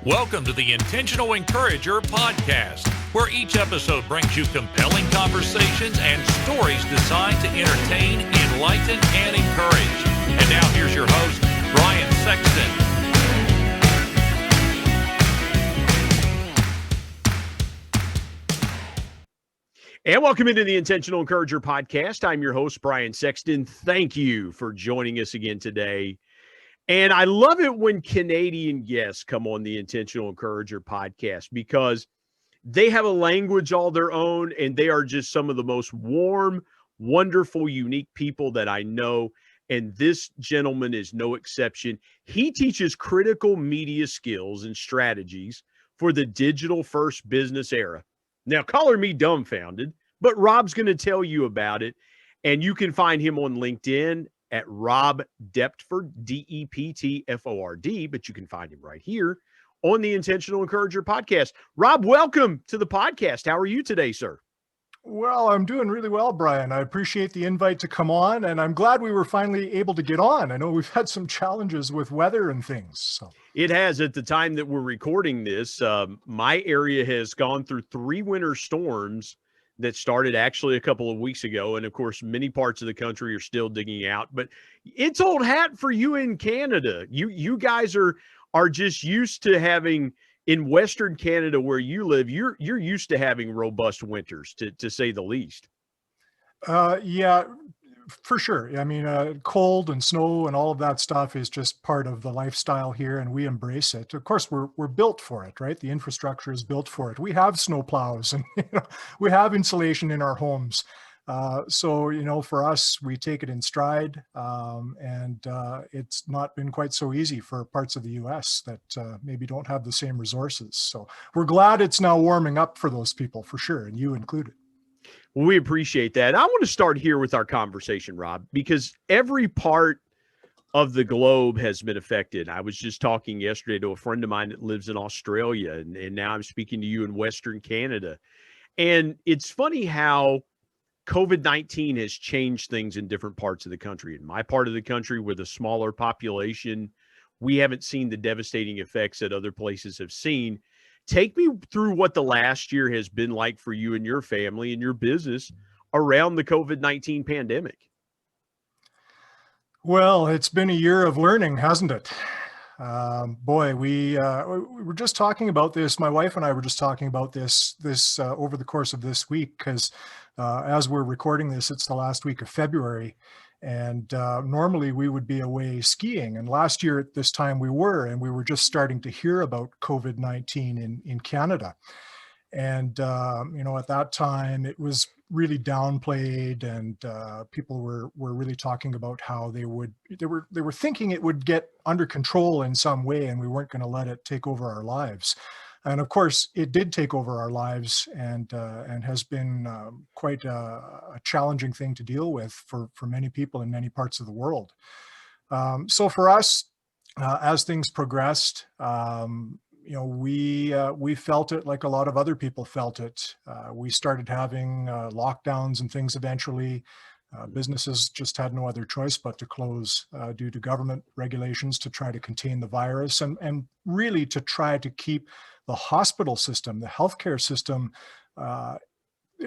Welcome to the Intentional Encourager podcast, where each episode brings you compelling conversations and stories designed to entertain, enlighten, and encourage. And now here's your host, Brian Sexton. And welcome into the Intentional Encourager podcast. I'm your host, Brian Sexton. Thank you for joining us again today. And I love it when Canadian guests come on the Intentional Encourager podcast because they have a language all their own, and they are just some of the most warm, wonderful, unique people that I know. And this gentleman is no exception. He teaches critical media skills and strategies for the digital-first business era. Now, color me dumbfounded, but Rob's going to tell you about it. And you can find him on LinkedIn at Rob Deptford, Deptford, but you can find him right here on the Intentional Encourager podcast. Rob, welcome to the podcast. How are you today, sir? Well, I'm doing really well, Brian. I appreciate the invite to come on, and I'm glad we were finally able to get on. I know we've had some challenges with weather and things. So it has. At the time that we're recording this, my area has gone through 3 winter storms that started actually a couple of weeks ago. And of course, many parts of the country are still digging out, but it's old hat for you in Canada. You guys are just used to having, in Western Canada where you live, you're used to having robust winters, to say the least. Yeah, for sure. I mean, cold and snow and all of that stuff is just part of the lifestyle here, and we embrace it. Of course, we're built for it, right? The infrastructure is built for it. We have snow plows, and we have insulation in our homes. So, for us, we take it in stride, and it's not been quite so easy for parts of the U.S. that maybe don't have the same resources. So we're glad it's now warming up for those people, for sure, and you included. Well, we appreciate that. I want to start here with our conversation, Rob, because every part of the globe has been affected. I was just talking yesterday to a friend of mine that lives in Australia, and now I'm speaking to you in Western Canada. And it's funny how COVID-19 has changed things in different parts of the country. In my part of the country, with a smaller population, we haven't seen the devastating effects that other places have seen. Take me through what the last year has been like for you and your family and your business around the COVID-19 pandemic. Well, it's been a year of learning, hasn't it? Boy, we were just talking about this. My wife and I were just talking about this over the course of this week, because as we're recording this, it's the last week of February. And normally we would be away skiing. And last year at this time we were just starting to hear about COVID-19 in Canada. And, at that time it was really downplayed, and people were really talking about how they were thinking it would get under control in some way, and we weren't going to let it take over our lives. And of course, it did take over our lives, and has been quite a challenging thing to deal with for many people in many parts of the world. So for us, as things progressed, we felt it like a lot of other people felt it. We started having lockdowns and things eventually. Businesses just had no other choice but to close due to government regulations to try to contain the virus, and really to try to keep the hospital system, the healthcare system,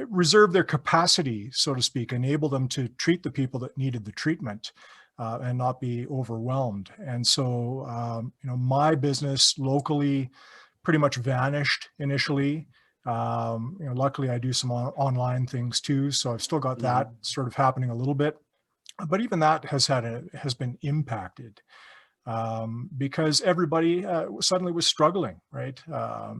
reserve their capacity, so to speak, enable them to treat the people that needed the treatment, and not be overwhelmed. And so, my business locally pretty much vanished initially. Luckily I do some online things too, so I've still got that sort of happening a little bit, but even that has been impacted, because everybody suddenly was struggling, right?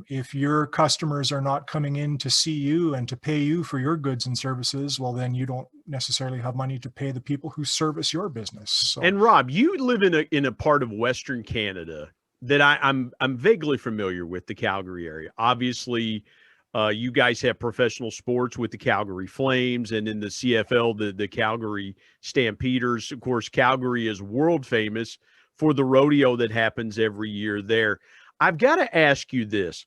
If your customers are not coming in to see you and to pay you for your goods and services, well, then you don't necessarily have money to pay the people who service your business. So. And Rob, you live in a part of Western Canada that I'm vaguely familiar with, the Calgary area. Obviously, you guys have professional sports with the Calgary Flames, and in the CFL, the Calgary Stampeders. Of course, Calgary is world famous for the rodeo that happens every year there. I've got to ask you this,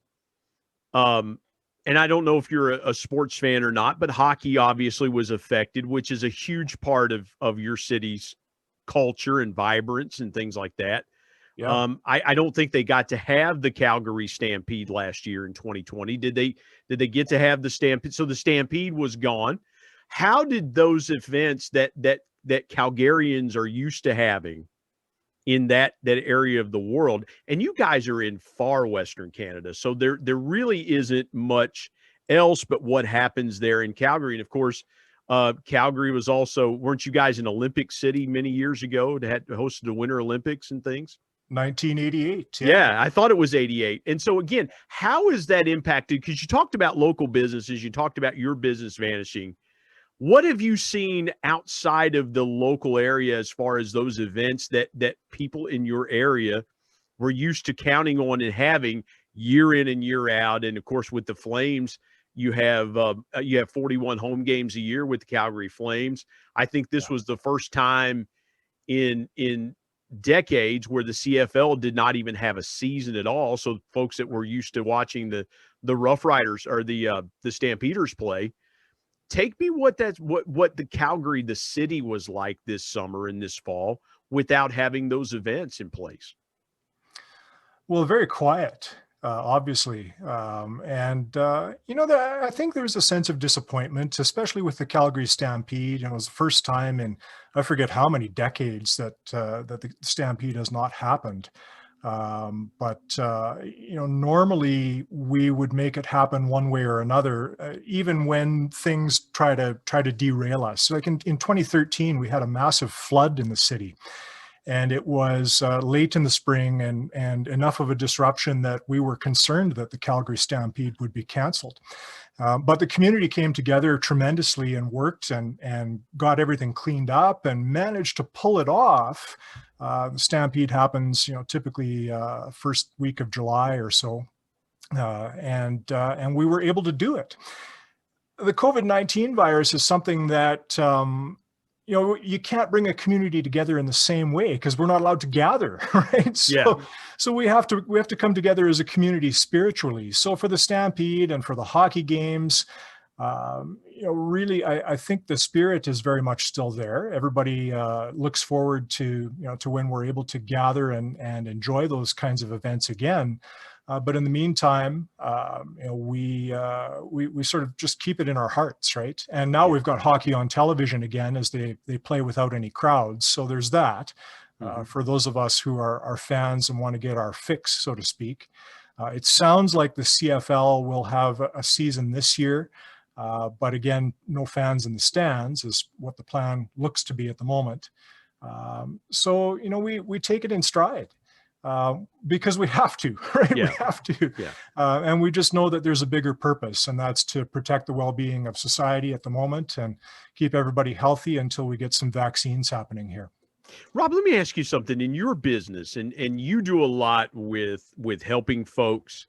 and I don't know if you're a sports fan or not, but hockey obviously was affected, which is a huge part of your city's culture and vibrance and things like that. Yeah. I don't think they got to have the Calgary Stampede last year in 2020. Did they get to have the Stampede? So the Stampede was gone. How did those events that Calgarians are used to having in that area of the world, and you guys are in far Western Canada, so there really isn't much else but what happens there in Calgary. And of course, Calgary was also, weren't you guys an Olympic city many years ago to had hosted the Winter Olympics and things? 1988. Yeah, I thought it was 88. And so again, how is that impacted? Because you talked about local businesses, you talked about your business vanishing. What have you seen outside of the local area as far as those events that people in your area were used to counting on and having year in and year out? And of course, with the Flames, you have 41 home games a year with the Calgary Flames. I think this was the first time in decades where the CFL did not even have a season at all. So folks that were used to watching the Rough Riders or the Stampeders play. Take me what the Calgary, the city, was like this summer and this fall without having those events in place. Well, very quiet, obviously. I think there's a sense of disappointment, especially with the Calgary Stampede. It was the first time in, I forget how many decades that the Stampede has not happened. Normally we would make it happen one way or another, even when things try to derail us. Like in 2013, we had a massive flood in the city, and it was late in the spring and enough of a disruption that we were concerned that the Calgary Stampede would be canceled. But the community came together tremendously and worked and got everything cleaned up and managed to pull it off. The Stampede happens, typically first week of July or so, and we were able to do it. The COVID-19 virus is something that you can't bring a community together in the same way because we're not allowed to gather, right? So we have to come together as a community spiritually. So for the Stampede and for the hockey games, really, I think the spirit is very much still there. Everybody looks forward to when we're able to gather and enjoy those kinds of events again. But in the meantime, we sort of just keep it in our hearts, right? And now we've got hockey on television again as they play without any crowds. So there's that for those of us who are fans and want to get our fix, so to speak. It sounds like the CFL will have a season this year. But again, no fans in the stands is what the plan looks to be at the moment. So we take it in stride because we have to, right? We have to. And we just know that there's a bigger purpose, and that's to protect the well-being of society at the moment and keep everybody healthy until we get some vaccines happening here. Rob, let me ask you something. In your business, and you do a lot with helping folks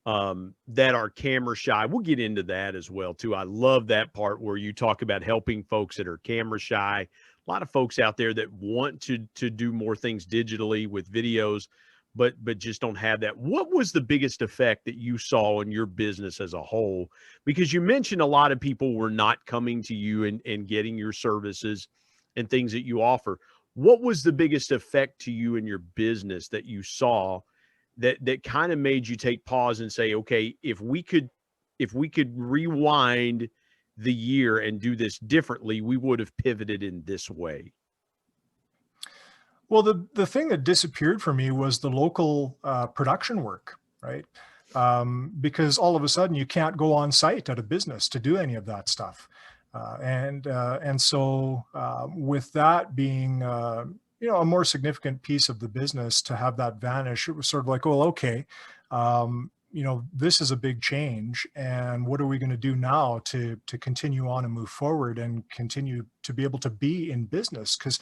that are camera shy. We'll get into that as well too. I love that part where you talk about helping folks that are camera shy. A lot of folks out there that want to do more things digitally with videos, but just don't have that. What was the biggest effect that you saw in your business as a whole? Because you mentioned a lot of people were not coming to you and getting your services and things that you offer. What was the biggest effect to you in your business that you saw that kind of made you take pause and say, okay, if we could rewind the year and do this differently, we would have pivoted in this way? Well, the thing that disappeared for me was the local production work, right? Because all of a sudden you can't go on site at a business to do any of that stuff. And so with that being a more significant piece of the business, to have that vanish, it was sort of like, well, okay, this is a big change, and what are we going to do now to continue on and move forward and continue to be able to be in business? Because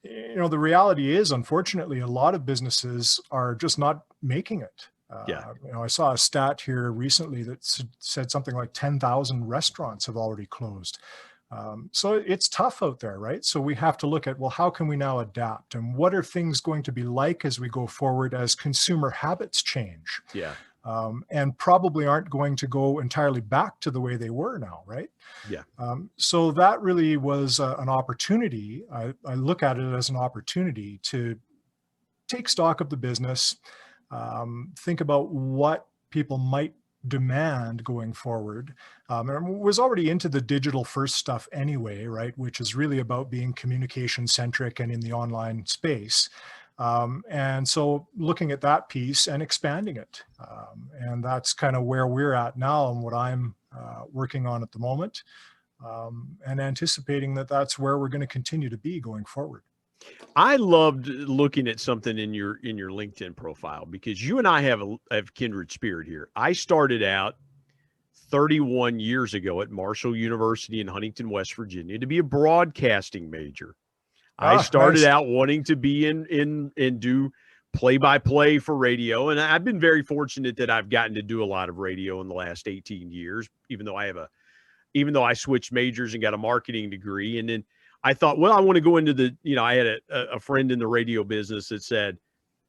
the reality is, unfortunately, a lot of businesses are just not making it. I saw a stat here recently that said something like 10,000 restaurants have already closed. So it's tough out there, right? So we have to look at, well, how can we now adapt? And what are things going to be like as we go forward as consumer habits change? And probably aren't going to go entirely back to the way they were now, right? So that really was an opportunity. I look at it as an opportunity to take stock of the business, think about what people might demand going forward. And was already into the digital first stuff anyway, right? Which is really about being communication centric and in the online space. And so looking at that piece and expanding it. And that's kind of where we're at now and what I'm working on at the moment. And anticipating that that's where we're going to continue to be going forward. I loved looking at something in your LinkedIn profile, because you and I have kindred spirit here. I started out 31 years ago at Marshall University in Huntington, West Virginia, to be a broadcasting major. I started out wanting to be in do play-by-play for radio, and I've been very fortunate that I've gotten to do a lot of radio in the last 18 years, even though I switched majors and got a marketing degree. And then I thought, well, I want to go into I had a friend in the radio business that said,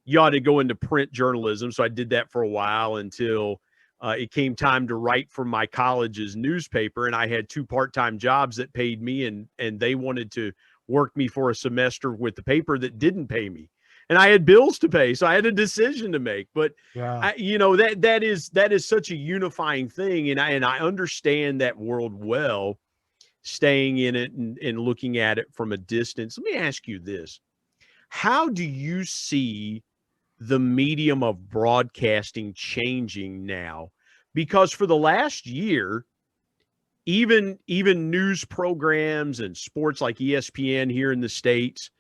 you ought to go into print journalism. So I did that for a while until it came time to write for my college's newspaper. And I had 2 part-time jobs that paid me, and they wanted to work me for a semester with the paper that didn't pay me. And I had bills to pay. So I had a decision to make. But yeah. That is such a unifying thing. And I understand that world well, staying in it and looking at it from a distance. Let me ask you this. How do you see the medium of broadcasting changing now? Because for the last year, even news programs and sports like ESPN here in the States,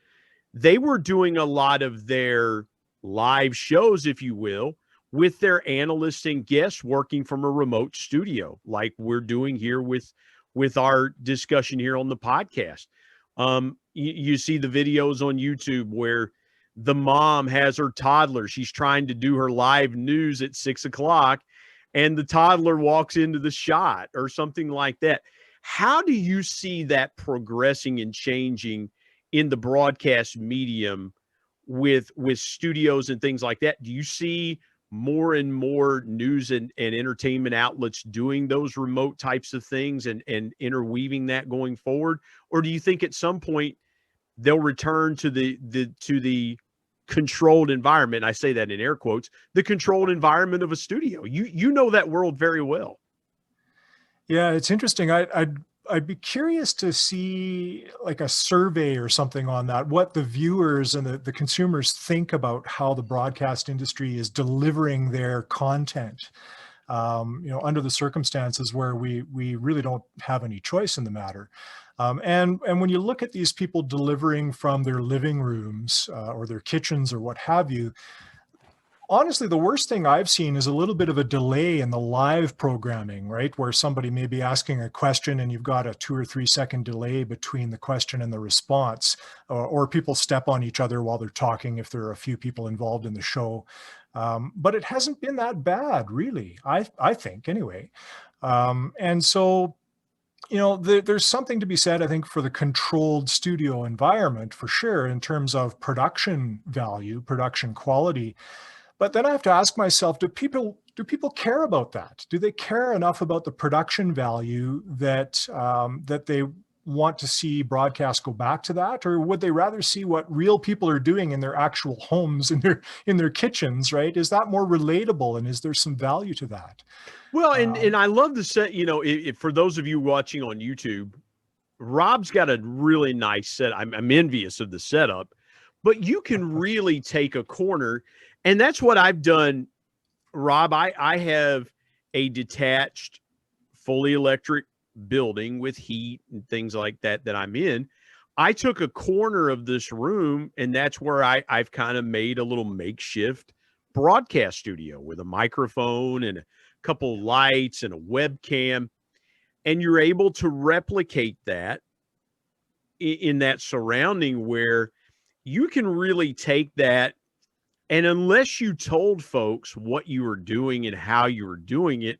they were doing a lot of their live shows, if you will, with their analysts and guests working from a remote studio, like we're doing here with our discussion here on the podcast. You see the videos on YouTube where the mom has her toddler. She's trying to do her live news at 6 o'clock, and the toddler walks into the shot or something like that. How do you see that progressing and changing in the broadcast medium with studios and things like that? Do you see more and more news and entertainment outlets doing those remote types of things and interweaving that going forward? Or do you think at some point they'll return to the controlled environment? I say that in air quotes, the controlled environment of a studio. You know that world very well. Yeah, it's interesting. I'd be curious to see like a survey or something on that, what the viewers and the consumers think about how the broadcast industry is delivering their content, under the circumstances where we really don't have any choice in the matter. And when you look at these people delivering from their living rooms or their kitchens or what have you, honestly, the worst thing I've seen is a little bit of a delay in the live programming, right? Where somebody may be asking a question and you've got a 2 or 3 second delay between the question and the response, or people step on each other while they're talking if there are a few people involved in the show. But it hasn't been that bad, really, I think, anyway. And so, there's something to be said, I think, for the controlled studio environment, for sure, in terms of production value, production quality. But then I have to ask myself, do people care about that? Do they care enough about the production value that they want to see broadcast go back to that? Or would they rather see what real people are doing in their actual homes, in their kitchens, right? Is that more relatable, and is there some value to that? Well, and I love the set, if for those of you watching on YouTube, Rob's got a really nice set. I'm envious of the setup, but you can really take a corner. And that's what I've done, Rob. I have a detached, fully electric building with heat and things like that I'm in. I took a corner of this room, and that's where I've kind of made a little makeshift broadcast studio with a microphone and a couple lights and a webcam. And you're able to replicate that in that surrounding where you can really take that. And unless you told folks what you were doing and how you were doing it,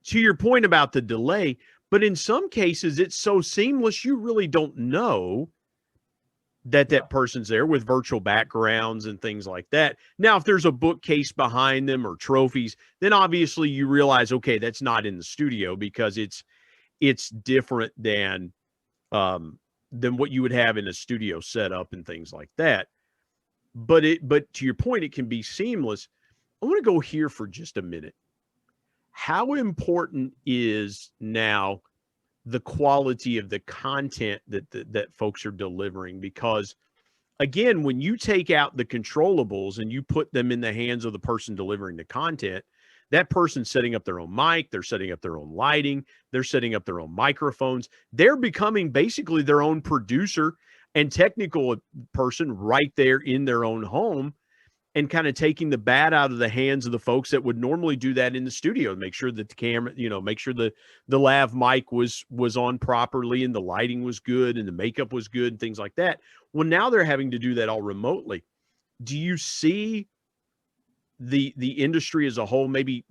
to your point about the delay, but in some cases it's so seamless you really don't know that person's there with virtual backgrounds and things like that. Now, if there's a bookcase behind them or trophies, then obviously you realize, okay, that's not in the studio because it's different than what you would have in a studio setup and things like that. but to your point, it can be seamless. I want to go here for just a minute. How important is now the quality of the content that folks are delivering? Because again, when you take out the controllables and you put them in the hands of the person delivering the content, that person's setting up their own mic, they're setting up their own lighting, they're setting up their own microphones. They're becoming basically their own producer and technical person right there in their own home, and kind of taking the bat out of the hands of the folks that would normally do that in the studio, make sure that the camera, make sure the lav mic was on properly and the lighting was good and the makeup was good and things like that. Well, now they're having to do that all remotely. Do you see the industry as a whole maybe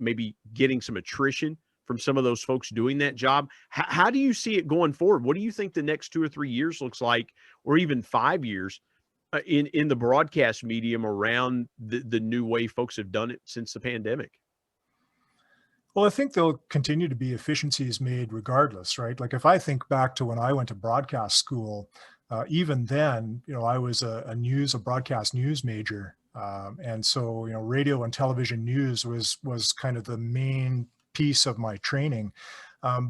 getting some attrition from some of those folks doing that job? How do you see it going forward? What do you think the next 2 or 3 years looks like, or even 5 years? In the broadcast medium around the new way folks have done it since the pandemic? Well, I think there'll continue to be efficiencies made regardless, right? Like if I think back to when I went to broadcast school, even then, I was a broadcast news major. And so, radio and television news was kind of the main piece of my training.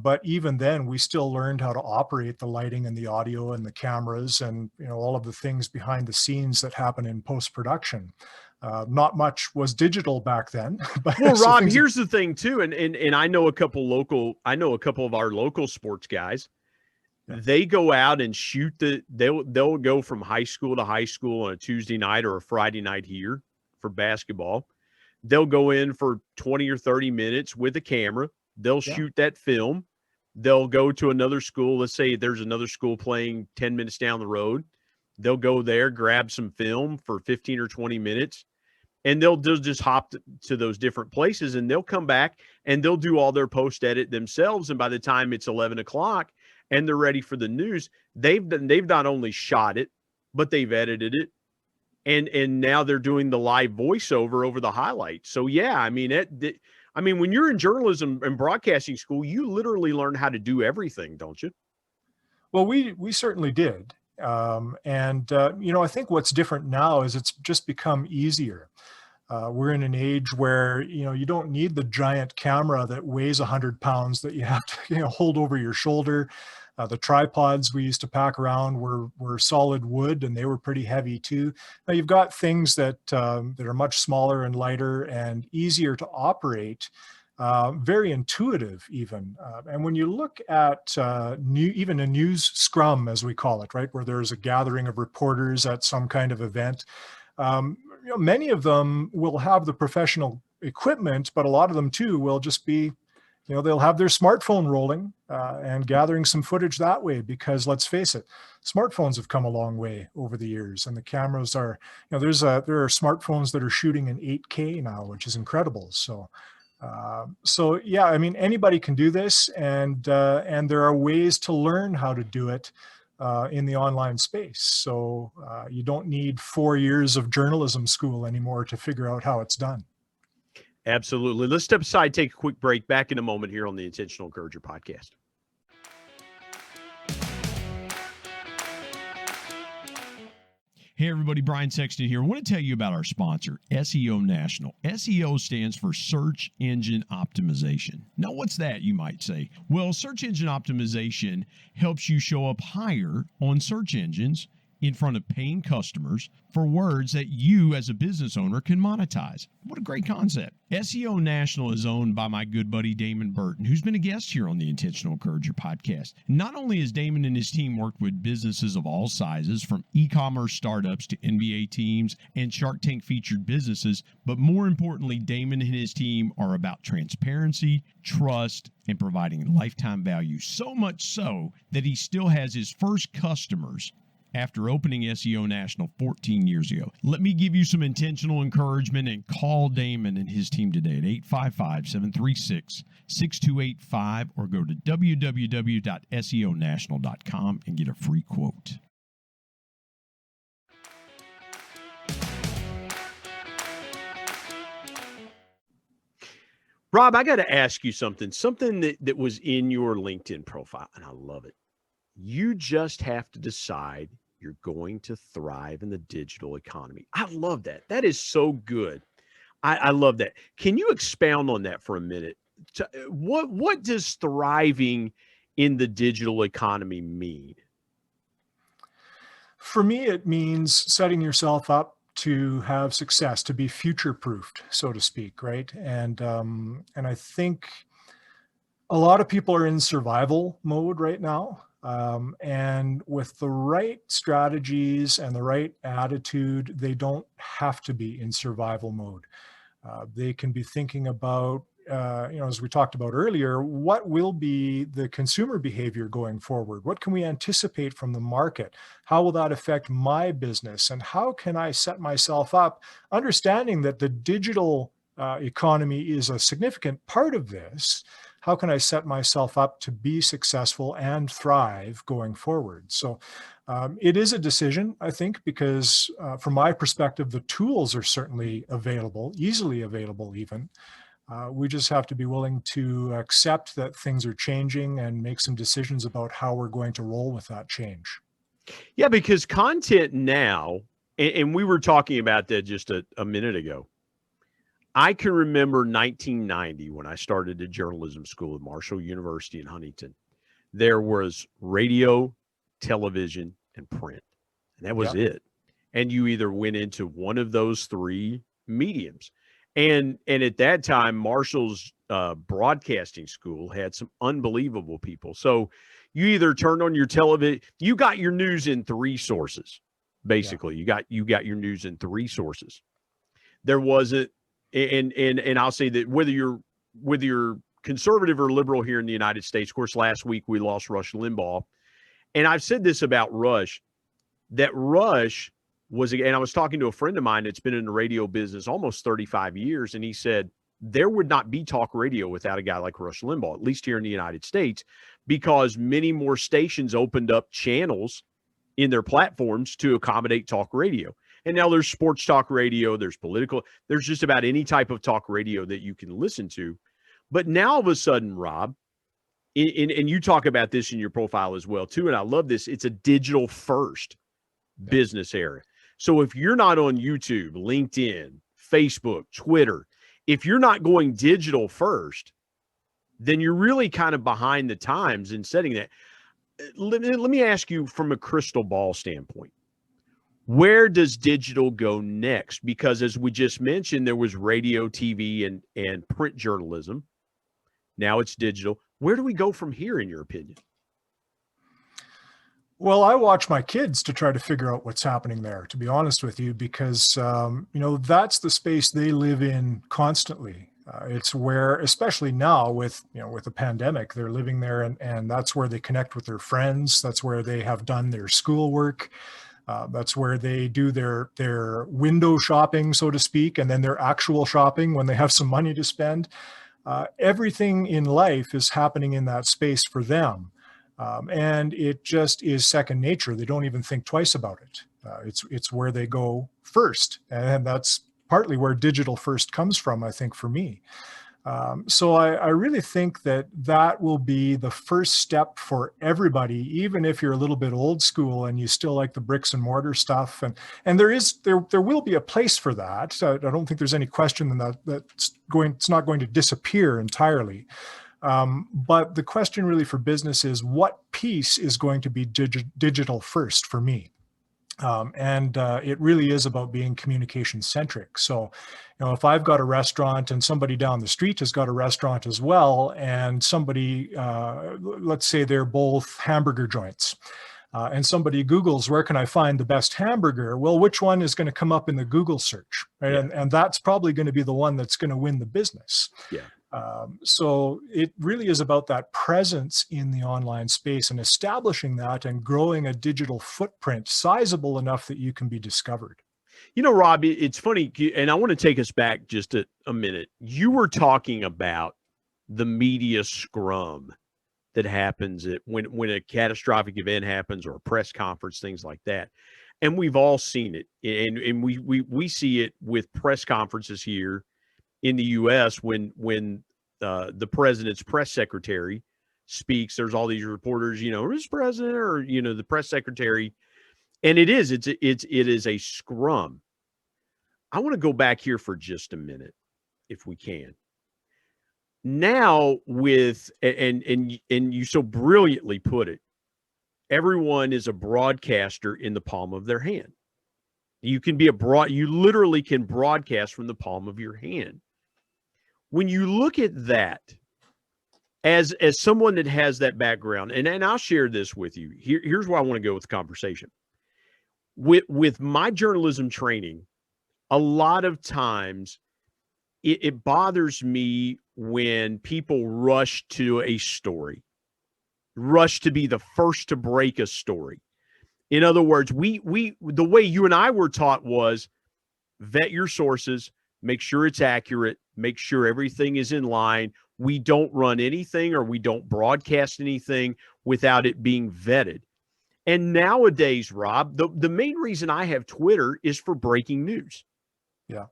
But even then, we still learned how to operate the lighting and the audio and the cameras and all of the things behind the scenes that happen in post-production. Not much was digital back then. But well, Rob, here's the thing too, and I know a couple of our local sports guys. Yeah. They go out and shoot they'll go from high school to high school on a Tuesday night or a Friday night here for basketball. They'll go in for 20 or 30 minutes with a camera. They'll shoot that film. They'll go to another school. Let's say there's another school playing 10 minutes down the road. They'll go there, grab some film for 15 or 20 minutes, and they'll just hop to those different places, and they'll come back and they'll do all their post edit themselves. And by the time it's 11 o'clock and they're ready for the news, they've not only shot it, but they've edited it. And now they're doing the live voiceover over the highlights. So yeah, I mean, when you're in journalism and broadcasting school, you literally learn how to do everything, don't you? Well, we certainly did. I think what's different now is it's just become easier. We're in an age where, you don't need the giant camera that weighs 100 pounds that you have to, hold over your shoulder. The tripods we used to pack around were solid wood, and they were pretty heavy too. Now you've got things that are much smaller and lighter and easier to operate, very intuitive even. And when you look at even a news scrum, as we call it, right, where there's a gathering of reporters at some kind of event, many of them will have the professional equipment, but a lot of them too will just be, they'll have their smartphone rolling and gathering some footage that way, because let's face it, smartphones have come a long way over the years, and the cameras are, there are smartphones that are shooting in 8K now, which is incredible. So yeah, I mean, anybody can do this, and there are ways to learn how to do it in the online space. So you don't need 4 years of journalism school anymore to figure out how it's done. Absolutely. Let's step aside, take a quick break. Back in a moment here on the Intentional Encourager podcast. Hey everybody, Brian Sexton here. I want to tell you about our sponsor, SEO National. SEO stands for Search Engine Optimization. Now what's that, you might say? Well, search engine optimization helps you show up higher on search engines in front of paying customers for words that you as a business owner can monetize. What a great concept. SEO National is owned by my good buddy Damon Burton, who's been a guest here on the Intentional Encourager podcast. Not only has Damon and his team worked with businesses of all sizes, from e-commerce startups to NBA teams and Shark Tank featured businesses, but more importantly, Damon and his team are about transparency, trust, and providing lifetime value. So much so that he still has his first customers after opening SEO National 14 years ago. Let me give you some intentional encouragement and call Damon and his team today at 855-736-6285 or go to www.seonational.com and get a free quote. Rob, I got to ask you something that was in your LinkedIn profile, and I love it. You just have to decide you're going to thrive in the digital economy. I love that. That is so good. I love that. Can you expound on that for a minute? What does thriving in the digital economy mean? For me, it means setting yourself up to have success, to be future-proofed, so to speak, right? And I think a lot of people are in survival mode right now. And with the right strategies and the right attitude, they don't have to be in survival mode. They can be thinking about, as we talked about earlier, what will be the consumer behavior going forward? What can we anticipate from the market? How will that affect my business? And how can I set myself up, understanding that the digital economy is a significant part of this? How can I set myself up to be successful and thrive going forward? So it is a decision, I think, because from my perspective, the tools are certainly available, easily available even. We just have to be willing to accept that things are changing and make some decisions about how we're going to roll with that change. Yeah, because content now, and we were talking about that just a minute ago. I can remember 1990 when I started a journalism school at Marshall University in Huntington. There was radio, television, and print. And that was it. And you either went into one of those three mediums. And at that time, Marshall's broadcasting school had some unbelievable people. So you either turned on your television, you got your news in three sources, basically. You got your news in three sources. There wasn't, and I'll say that whether you're conservative or liberal here in the United States, of course, last week we lost Rush Limbaugh. And I've said this about Rush, that Rush was, and I was talking to a friend of mine that's been in the radio business almost 35 years, and he said there would not be talk radio without a guy like Rush Limbaugh, at least here in the United States, because many more stations opened up channels in their platforms to accommodate talk radio. And now there's sports talk radio, there's political, there's just about any type of talk radio that you can listen to. But now all of a sudden, Rob, and you talk about this in your profile as well too, and I love this, it's a digital first business era. So if you're not on YouTube, LinkedIn, Facebook, Twitter, if you're not going digital first, then you're really kind of behind the times in setting that. Let me ask you from a crystal ball standpoint, where does digital go next? Because as we just mentioned, there was radio, TV, and print journalism. Now it's digital. Where do we go from here, in your opinion? Well, I watch my kids to try to figure out what's happening there, to be honest with you, because, that's the space they live in constantly. It's where, especially now with the pandemic, they're living there and that's where they connect with their friends. That's where they have done their schoolwork. That's where they do their window shopping, so to speak, and then their actual shopping when they have some money to spend. Everything in life is happening in that space for them. And it just is second nature. They don't even think twice about it. It's where they go first. And that's partly where digital first comes from, I think, for me. So I really think that will be the first step for everybody, even if you're a little bit old school and you still like the bricks and mortar stuff. And there will be a place for that. I don't think there's any question that it's not going to disappear entirely. But the question really for business is, what piece is going to be digital first for me? And it really is about being communication centric. So, if I've got a restaurant and somebody down the street has got a restaurant as well, and somebody, let's say they're both hamburger joints, and somebody Googles, where can I find the best hamburger? Well, which one is going to come up in the Google search? Right? Yeah. And that's probably going to be the one that's going to win the business. Yeah. So it really is about that presence in the online space and establishing that and growing a digital footprint sizable enough that you can be discovered. Rob, it's funny, and I want to take us back just a minute. You were talking about the media scrum that happens when a catastrophic event happens or a press conference, things like that. And we've all seen it. And we see it with press conferences here in the U.S. when the president's press secretary speaks. There's all these reporters, who's president, or the press secretary, And it is a scrum. I want to go back here for just a minute, if we can. Now and you so brilliantly put it, everyone is a broadcaster in the palm of their hand. You literally can broadcast from the palm of your hand. When you look at that, as someone that has that background, and I'll share this with you. Here's where I want to go with the conversation. With my journalism training, a lot of times it bothers me when people rush to a story, rush to be the first to break a story. In other words, the way you and I were taught was vet your sources, make sure it's accurate, make sure everything is in line. We don't run anything or we don't broadcast anything without it being vetted. And nowadays, Rob, the main reason I have Twitter is for breaking news. Yeah.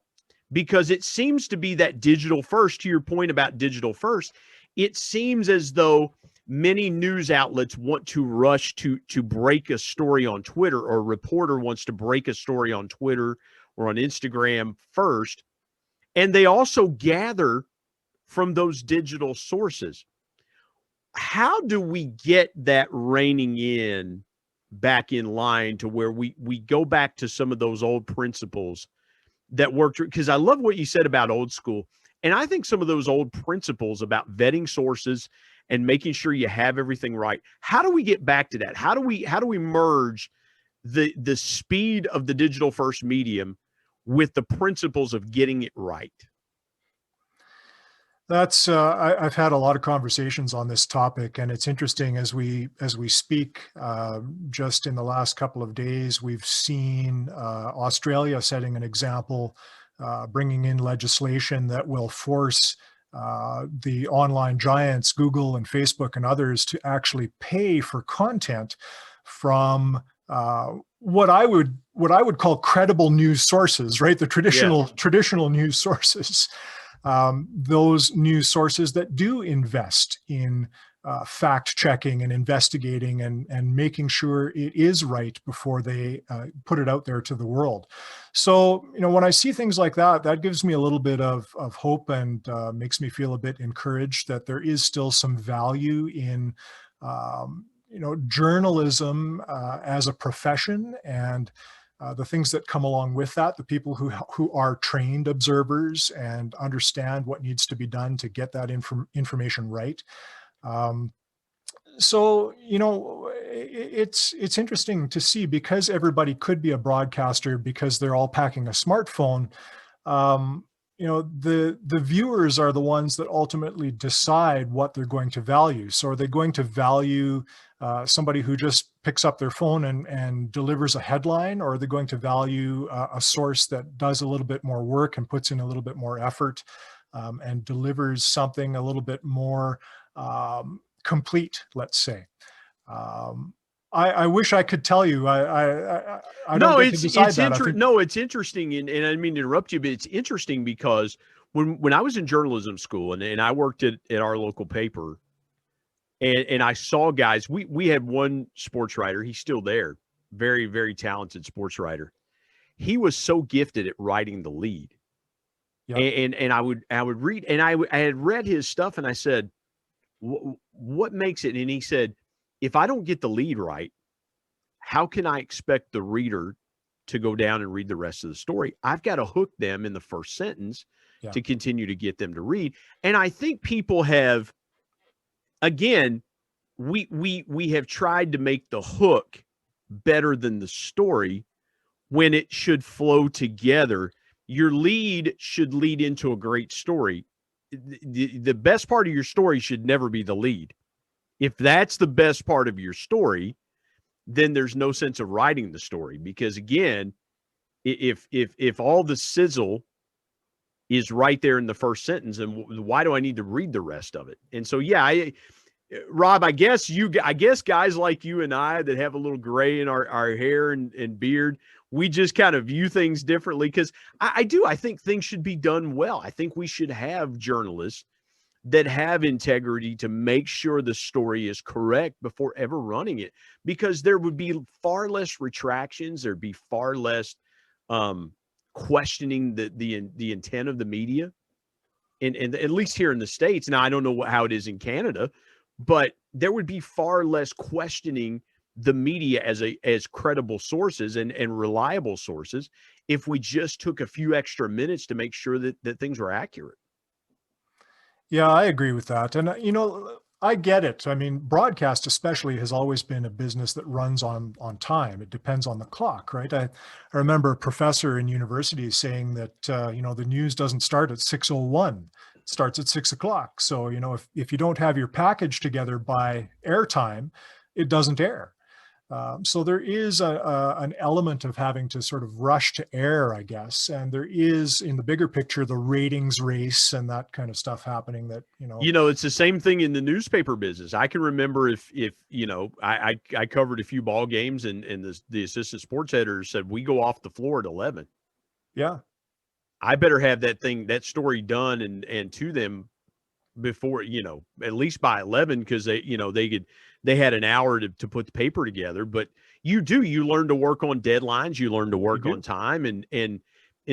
Because it seems to be that digital first. To your point about digital first, it seems as though many news outlets want to rush to break a story on Twitter, or a reporter wants to break a story on Twitter or on Instagram first. And they also gather from those digital sources. How do we get that reining in back in line to where we go back to some of those old principles that worked? Because I love what you said about old school. And I think some of those old principles about vetting sources and making sure you have everything right. How do we get back to that? How do we merge the speed of the digital first medium with the principles of getting it right? That's I've had a lot of conversations on this topic, and it's interesting as we speak. Just in the last couple of days, we've seen Australia setting an example, bringing in legislation that will force the online giants, Google and Facebook and others, to actually pay for content from what I would call credible news sources, right? The traditional news sources. Those news sources that do invest in fact checking and investigating and making sure it is right before they put it out there to the world. So, when I see things like that, that gives me a little bit of hope and makes me feel a bit encouraged that there is still some value in, journalism as a profession, and the things that come along with that, the people who are trained observers and understand what needs to be done to get that information right. So, it's interesting to see, because everybody could be a broadcaster because they're all packing a smartphone. The viewers are the ones that ultimately decide what they're going to value. So are they going to value somebody who just picks up their phone and delivers a headline, or are they going to value a source that does a little bit more work and puts in a little bit more effort and delivers something a little bit more complete, let's say? I wish I could tell you. I don't get to decide that. No, it's interesting, and I didn't mean to interrupt you, but it's interesting because when I was in journalism school and I worked at our local paper, and I saw guys, we had one sports writer, he's still there, very, very talented sports writer. He was so gifted at writing the lead. Yep. And I would read, and I had read his stuff, and I said, what makes it? And he said, if I don't get the lead right, how can I expect the reader to go down and read the rest of the story? I've got to hook them in the first sentence to continue to get them to read. And I think people have, again, we have tried to make the hook better than the story when it should flow together. Your lead should lead into a great story. The best part of your story should never be the lead. If that's the best part of your story, then there's no sense of writing the story, because again, if all the sizzle is right there in the first sentence, and why do I need to read the rest of it? And so, Rob, I guess guys like you and I that have a little gray in our hair and beard, we just kind of view things differently, because I think things should be done well. I think we should have journalists that have integrity to make sure the story is correct before ever running it, because there would be far less retractions. There'd be far less questioning the intent of the media. And at least here in the States. Now, I don't know how it is in Canada, but there would be far less questioning the media as credible sources and reliable sources if we just took a few extra minutes to make sure that things were accurate. Yeah, I agree with that. And, I get it. I mean, broadcast especially has always been a business that runs on time. It depends on the clock, right? I remember a professor in university saying that, the news doesn't start at 6:01, it starts at 6 o'clock. So, if you don't have your package together by airtime, it doesn't air. So there is an element of having to sort of rush to air, I guess. And there is, in the bigger picture, the ratings race and that kind of stuff happening that, It's the same thing in the newspaper business. I can remember if I covered a few ball games and the assistant sports editor said, we go off the floor at 11. Yeah. I better have that story done and to them before, at least by 11, because they had an hour to put the paper together. But you learn to work on deadlines, you learn to work on time, and in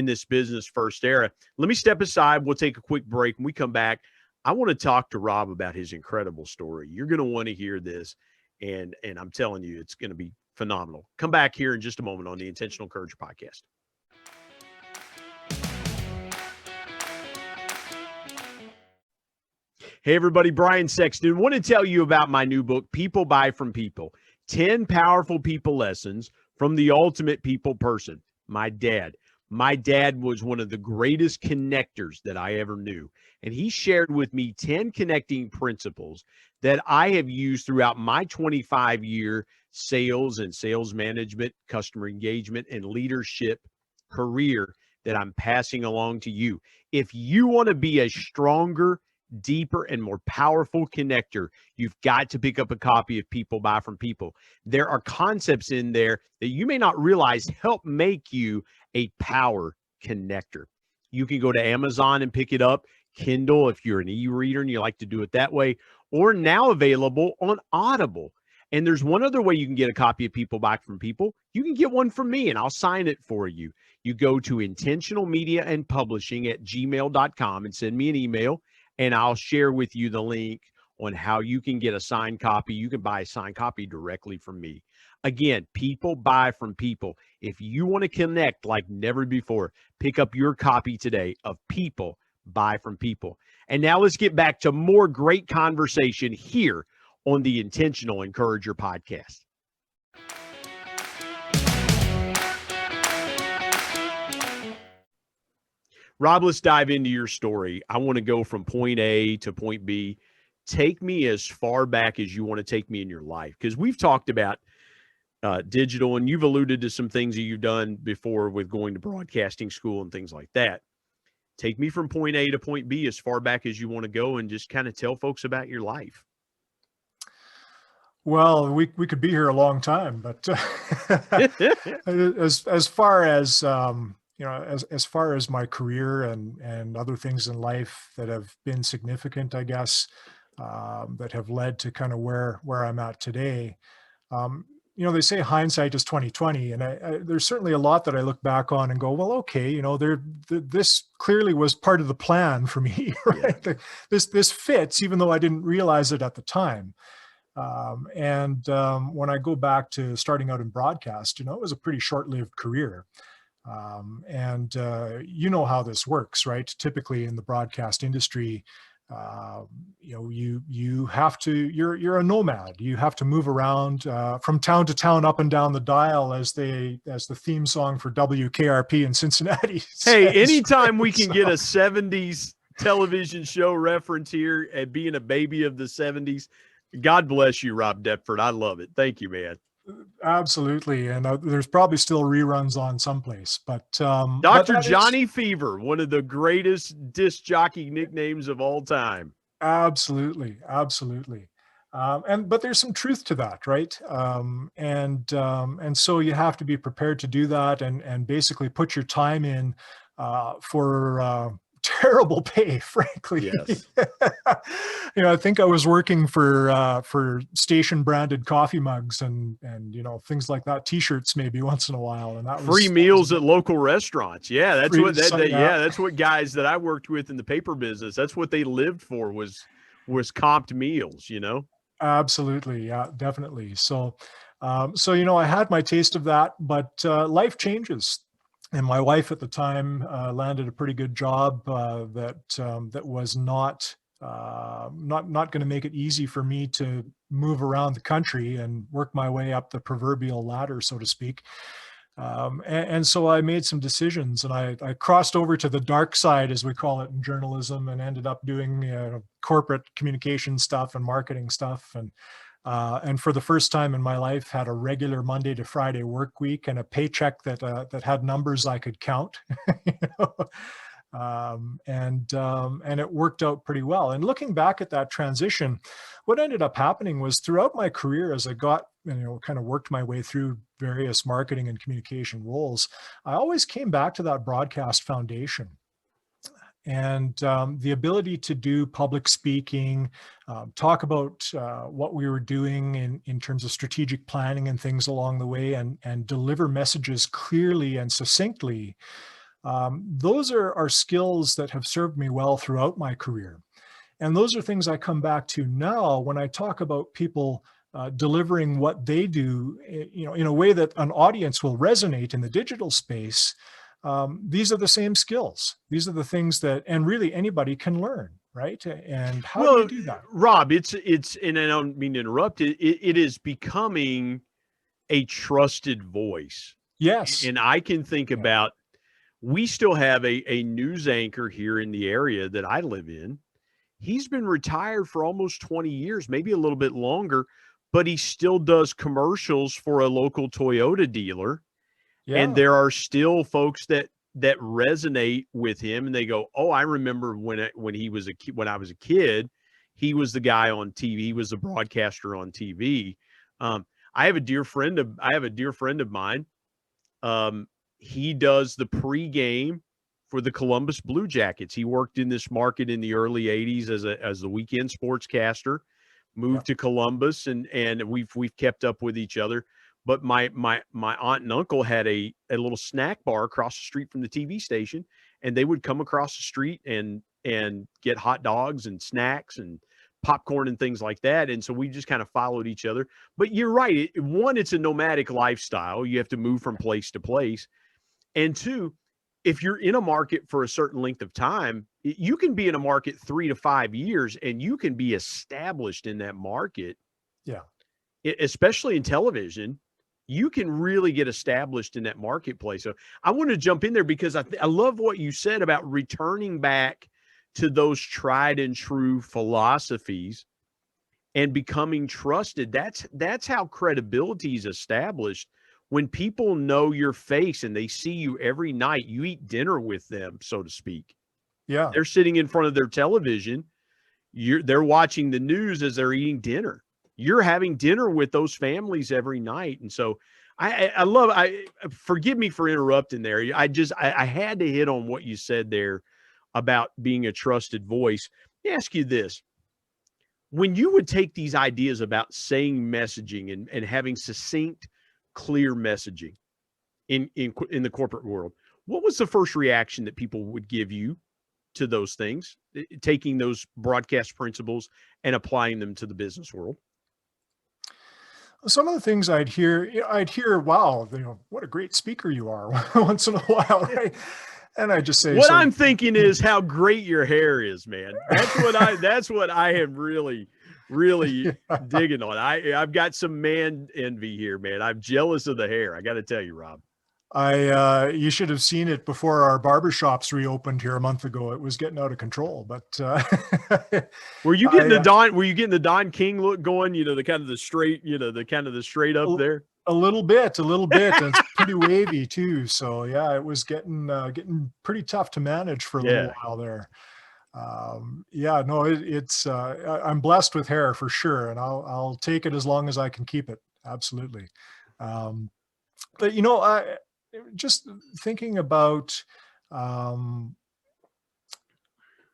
this business first era. Let me step aside. We'll take a quick break. When we come back, I want to talk to Rob about his incredible story. You're going to want to hear this, and I'm telling you, it's going to be phenomenal. Come back here in just a moment on the Intentional Encourager podcast. Hey, everybody, Brian Sexton. Want to tell you about my new book, People Buy From People, 10 Powerful People Lessons from the Ultimate People Person. My dad was one of the greatest connectors that I ever knew. And he shared with me 10 connecting principles that I have used throughout my 25-year sales and sales management, customer engagement, and leadership career that I'm passing along to you. If you want to be a stronger, deeper, and more powerful connector, you've got to pick up a copy of People Buy From People. There are concepts in there that you may not realize help make you a power connector. You can go to Amazon and pick it up, Kindle if you're an e-reader and you like to do it that way, or now available on Audible. And there's one other way you can get a copy of People Buy From People. You can get one from me and I'll sign it for you. You go to intentionalmediaandpublishing@gmail.com and send me an email, and I'll share with you the link on how you can get a signed copy. You can buy a signed copy directly from me. Again, People Buy From People. If you want to connect like never before, pick up your copy today of People Buy From People. And now let's get back to more great conversation here on the Intentional Encourager podcast. Rob, let's dive into your story. I want to go from point A to point B. Take me as far back as you want to take me in your life, because we've talked about digital, and you've alluded to some things that you've done before with going to broadcasting school and things like that. Take me from point A to point B as far back as you want to go, and just kind of tell folks about your life. Well, we could be here a long time, but as far as as far as my career and other things in life that have been significant, I guess, that have led to kind of where I'm at today. They say hindsight is 20/20, and there's certainly a lot that I look back on and go, well, okay, this clearly was part of the plan for me, right? Yeah. This fits, even though I didn't realize it at the time. When I go back to starting out in broadcast, it was a pretty short-lived career. You know how this works, right? Typically in the broadcast industry, you have to, you're a nomad. You have to move around from town to town, up and down the dial, as the theme song for WKRP in Cincinnati says. Hey, anytime we can get a 70s television show reference here and being a baby of the 70s, God bless you, Rob Deptford. I love it. Thank you, man. Absolutely. And there's probably still reruns on someplace, but Dr. Johnny Fever, one of the greatest disc jockey nicknames of all time. Absolutely. But there's some truth to that, right? And so you have to be prepared to do that and basically put your time in for terrible pay, frankly. Yes. I think I was working for station branded coffee mugs and things like that, t-shirts maybe once in a while. And that Free was meals at local restaurants. Yeah, that's free, what yeah. that's what guys that I worked with in the paper business, that's what they lived for was comped meals, Absolutely. Yeah, definitely. So, I had my taste of that, but life changes. And my wife at the time landed a pretty good job that was not going to make it easy for me to move around the country and work my way up the proverbial ladder, so to speak. And so I made some decisions, and I crossed over to the dark side, as we call it in journalism, and ended up doing corporate communication stuff and marketing stuff. And for the first time in my life, had a regular Monday to Friday work week and a paycheck that had numbers I could count. you know? And it worked out pretty well. And looking back at that transition, what ended up happening was throughout my career, as I got, kind of worked my way through various marketing and communication roles, I always came back to that broadcast foundation. And the ability to do public speaking, talk about what we were doing in terms of strategic planning and things along the way, and deliver messages clearly and succinctly. Those are skills that have served me well throughout my career. And those are things I come back to now when I talk about people delivering what they do, in a way that an audience will resonate in the digital space. These are the same skills. These are the things that, and really anybody can learn, right? And how do you do that? Rob, it's, and I don't mean to interrupt, it is becoming a trusted voice. Yes. And I can think about, we still have a news anchor here in the area that I live in. He's been retired for almost 20 years, maybe a little bit longer, but he still does commercials for a local Toyota dealer. Yeah. And there are still folks that resonate with him, and they go, "Oh, I remember when I was a kid, he was the guy on TV. He was the broadcaster on TV." I have a dear friend of mine. He does the pregame for the Columbus Blue Jackets. He worked in this market in the early 80s as the weekend sportscaster, moved to Columbus, and we've kept up with each other. But my aunt and uncle had a little snack bar across the street from the TV station, and they would come across the street and get hot dogs and snacks and popcorn and things like that. And so we just kind of followed each other. But you're right. It's a nomadic lifestyle. You have to move from place to place. And two, if you're in a market for a certain length of time, you can be in a market 3 to 5 years, and you can be established in that market. Yeah. Especially in television, you can really get established in that marketplace. So I want to jump in there because I love what you said about returning back to those tried and true philosophies and becoming trusted. That's how credibility is established. When people know your face and they see you every night, you eat dinner with them, so to speak. Yeah. They're sitting in front of their television. They're watching the news as they're eating dinner. You're having dinner with those families every night. And so forgive me for interrupting there. I had to hit on what you said there about being a trusted voice. Let me ask you this. When you would take these ideas about saying messaging and having succinct, clear messaging in the corporate world, what was the first reaction that people would give you to those things, taking those broadcast principles and applying them to the business world? Some of the things I'd hear, wow, what a great speaker you are once in a while, right? And I just say, what I'm thinking is how great your hair is, man. That's what I am really digging on. I've got some man envy here, man. I'm jealous of the hair. I got to tell you, Rob. You should have seen it before our barbershops reopened here a month ago. It was getting out of control, but were you getting the Don King look going, the kind of the straight up there? A little bit. And it's pretty wavy too. So yeah, it was getting pretty tough to manage for a little while there. I'm blessed with hair for sure. And I'll take it as long as I can keep it. Absolutely. But just thinking about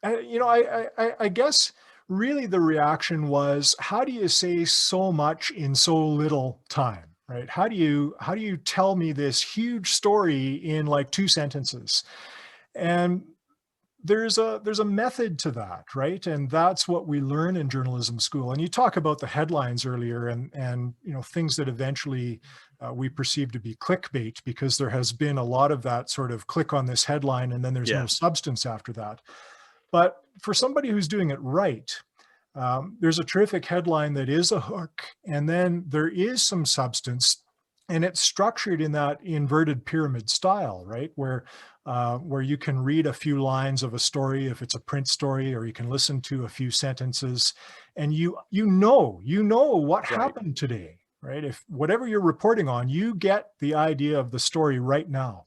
I guess really the reaction was, how do you say so much in so little time, right? How do you tell me this huge story in like 2 sentences? And there's a method to that, right? And that's what we learn in journalism school. And you talk about the headlines earlier, and things that eventually we perceive to be clickbait, because there has been a lot of that sort of click on this headline and then there's no substance after that. But for somebody who's doing it right, there's a terrific headline that is a hook, and then there is some substance, and it's structured in that inverted pyramid style, right? Where you can read a few lines of a story if it's a print story, or you can listen to a few sentences, and you know what happened today, right? If whatever you're reporting on, you get the idea of the story right now.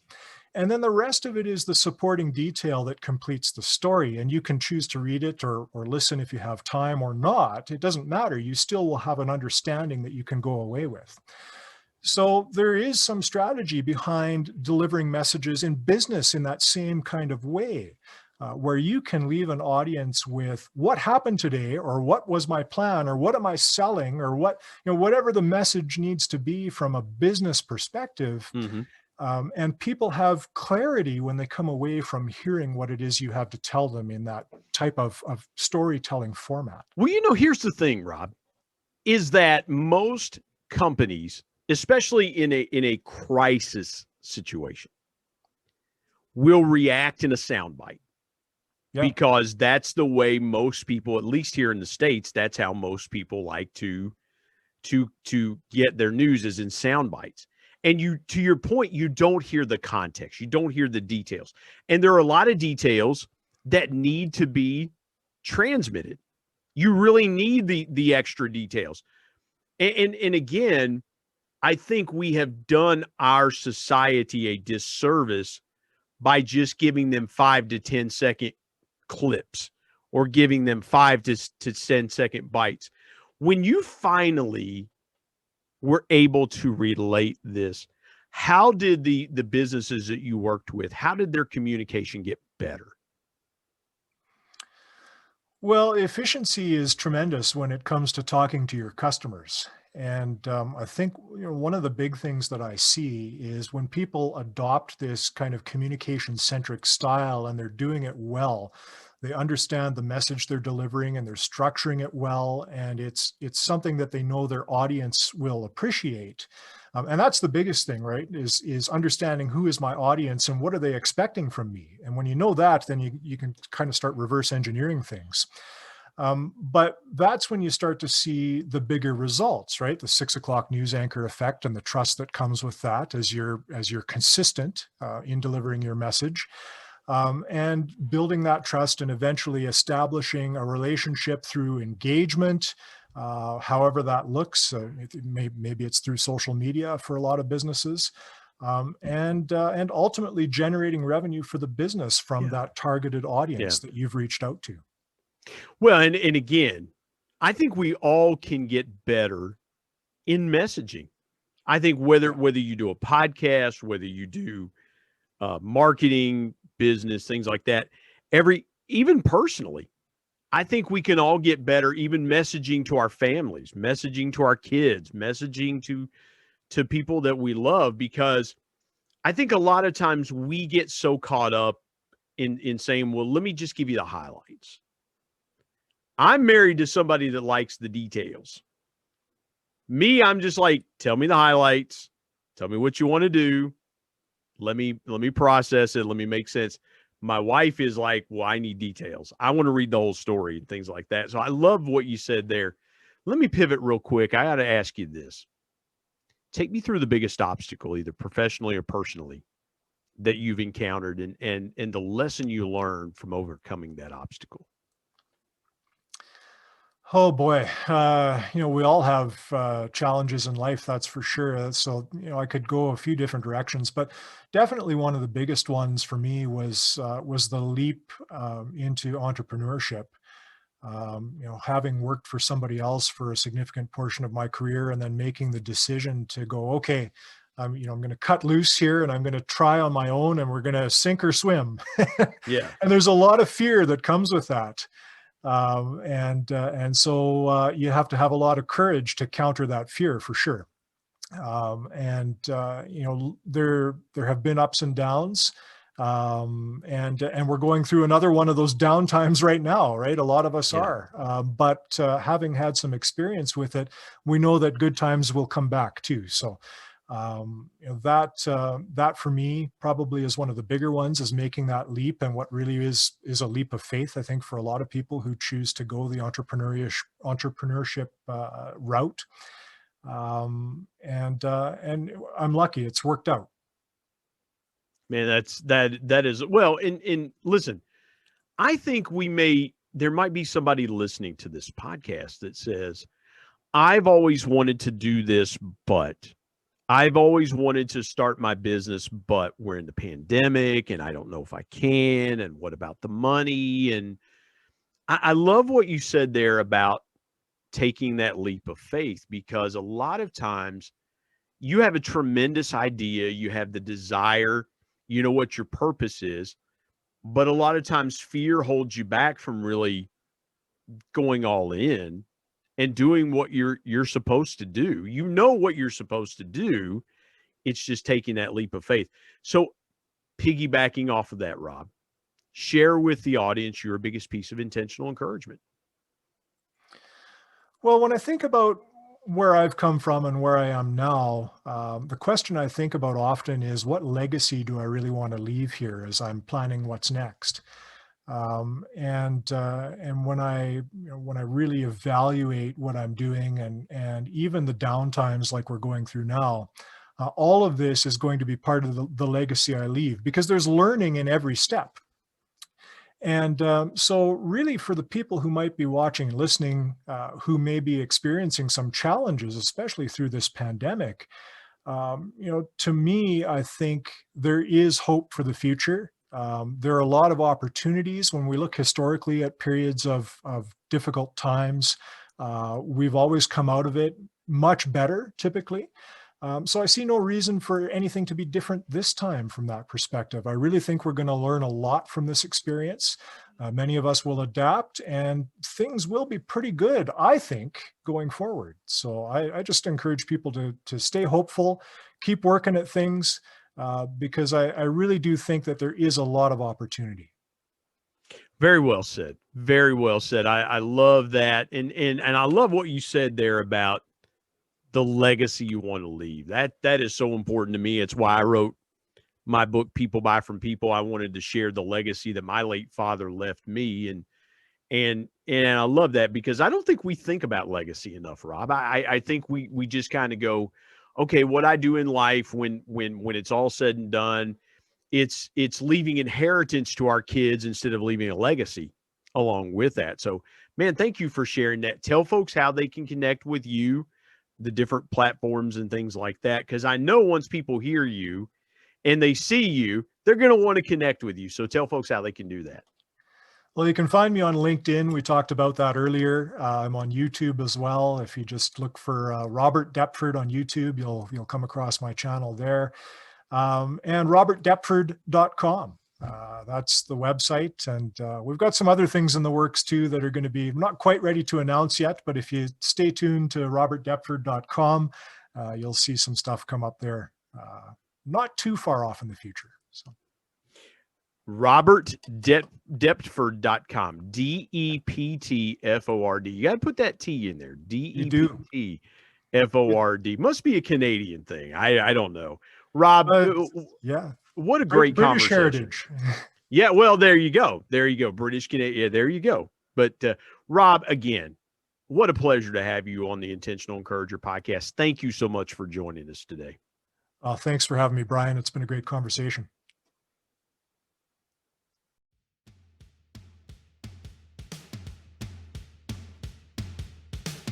And then the rest of it is the supporting detail that completes the story. And you can choose to read it or listen if you have time or not. It doesn't matter. You still will have an understanding that you can go away with. So there is some strategy behind delivering messages in business in that same kind of way, where you can leave an audience with what happened today, or what was my plan, or what am I selling, or whatever the message needs to be from a business perspective. Mm-hmm. And people have clarity when they come away from hearing what it is you have to tell them in that type of storytelling format. Well, here's the thing, Rob, is that most companies, especially in a crisis situation, will react in a soundbite. Yeah. Because that's the way most people, at least here in the States, that's how most people like to get their news, is in sound bites. And to your point, you don't hear the context. You don't hear the details. And there are a lot of details that need to be transmitted. You really need the extra details. And again, I think we have done our society a disservice by just giving them 5 to 10 second clips, or giving them 5 to 10 second bites. When you finally were able to relate this, how did the businesses that you worked with, how did their communication get better? Well, efficiency is tremendous when it comes to talking to your customers. And I think one of the big things that I see is when people adopt this kind of communication-centric style and they're doing it well, they understand the message they're delivering and they're structuring it well, and it's something that they know their audience will appreciate. And that's the biggest thing, right? Is understanding who is my audience and what are they expecting from me. And when you know that, then you can kind of start reverse engineering things. But that's when you start to see the bigger results, right? The 6 o'clock news anchor effect and the trust that comes with that as you're consistent in delivering your message. And building that trust and eventually establishing a relationship through engagement, however that looks. Maybe it's through social media for a lot of businesses, and ultimately generating revenue for the business from that targeted audience that you've reached out to. Well, and again, I think we all can get better in messaging. I think whether you do a podcast, whether you do marketing, business, things like that, even personally, I think we can all get better, even messaging to our families, messaging to our kids, messaging to people that we love, because I think a lot of times we get so caught up in saying, well, let me just give you the highlights. I'm married to somebody that likes the details. Me, I'm just like, tell me the highlights, tell me what you want to do. Let me process it. Let me make sense. My wife is like, well, I need details. I want to read the whole story and things like that. So I love what you said there. Let me pivot real quick. I got to ask you this. Take me through the biggest obstacle, either professionally or personally, that you've encountered, and the lesson you learned from overcoming that obstacle. Oh boy, we all have challenges in life, that's for sure. So, I could go a few different directions, but definitely one of the biggest ones for me was the leap into entrepreneurship. Having worked for somebody else for a significant portion of my career, and then making the decision to go, okay, I'm going to cut loose here and I'm going to try on my own and we're going to sink or swim. Yeah. And there's a lot of fear that comes with that. And so you have to have a lot of courage to counter that fear for sure. There have been ups and downs. And we're going through another one of those down times right now, right? A lot of us are. But having had some experience with it, we know that good times will come back too. So that for me probably is one of the bigger ones, is making that leap, and what really is a leap of faith, I think, for a lot of people who choose to go the entrepreneurship route. And I'm lucky it's worked out. Man, that is well, and listen, I think there might be somebody listening to this podcast that says, I've always wanted to do this, but I've always wanted to start my business, but we're in the pandemic and I don't know if I can. And what about the money? And I love what you said there about taking that leap of faith, because a lot of times you have a tremendous idea, you have the desire, you know what your purpose is, but a lot of times fear holds you back from really going all in and doing what you're supposed to do. You know what you're supposed to do. It's just taking that leap of faith. So piggybacking off of that, Rob, share with the audience your biggest piece of intentional encouragement. Well, when I think about where I've come from and where I am now, the question I think about often is, what legacy do I really want to leave here as I'm planning what's next? And when I really evaluate what I'm doing, and even the downtimes like we're going through now, all of this is going to be part of the legacy I leave, because there's learning in every step. And so really, for the people who might be watching and listening, who may be experiencing some challenges, especially through this pandemic, to me, I think there is hope for the future. There are a lot of opportunities when we look historically at periods of difficult times. We've always come out of it much better, typically. So I see no reason for anything to be different this time from that perspective. I really think we're going to learn a lot from this experience. Many of us will adapt, and things will be pretty good, I think, going forward. So I just encourage people to stay hopeful, keep working at things, because I really do think that there is a lot of opportunity. Very well said. Very well said. I love that. And I love what you said there about the legacy you want to leave. That is so important to me. It's why I wrote my book, People Buy From People. I wanted to share the legacy that my late father left me. And I love that, because I don't think we think about legacy enough, Rob. I think we just kind of go, okay, what I do in life when it's all said and done, it's leaving inheritance to our kids instead of leaving a legacy along with that. So, man, thank you for sharing that. Tell folks how they can connect with you, the different platforms and things like that, because I know once people hear you and they see you, they're going to want to connect with you. So tell folks how they can do that. Well, you can find me on LinkedIn. We talked about that earlier. I'm on YouTube as well. If you just look for Robert Deptford on YouTube, you'll come across my channel there. And robertdeptford.com. That's the website. And we've got some other things in the works too that are going to be not quite ready to announce yet, but if you stay tuned to robertdeptford.com, you'll see some stuff come up there not too far off in the future. So robertdeptford.com, DEPTFORD. You got to put that T in there. DEPTFORD. Must be a Canadian thing. I don't know. Rob, yeah. What a great British conversation. heritage. Yeah, well, there you go. There you go. British Canadian. Yeah, there you go. But Rob, again, what a pleasure to have you on the Intentional Encourager podcast. Thank you so much for joining us today. Thanks for having me, Brian. It's been a great conversation.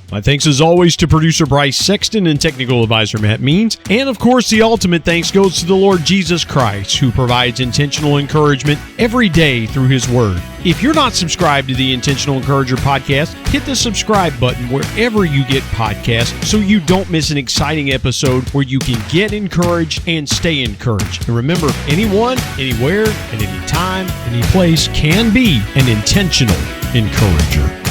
My thanks as always to producer Bryce Sexton and technical advisor Matt Means. And of course, the ultimate thanks goes to the Lord Jesus Christ, who provides intentional encouragement every day through his word. If you're not subscribed to the Intentional Encourager podcast, hit the subscribe button wherever you get podcasts so you don't miss an exciting episode where you can get encouraged and stay encouraged. And remember, anyone, anywhere, at any time, any place can be an intentional encourager.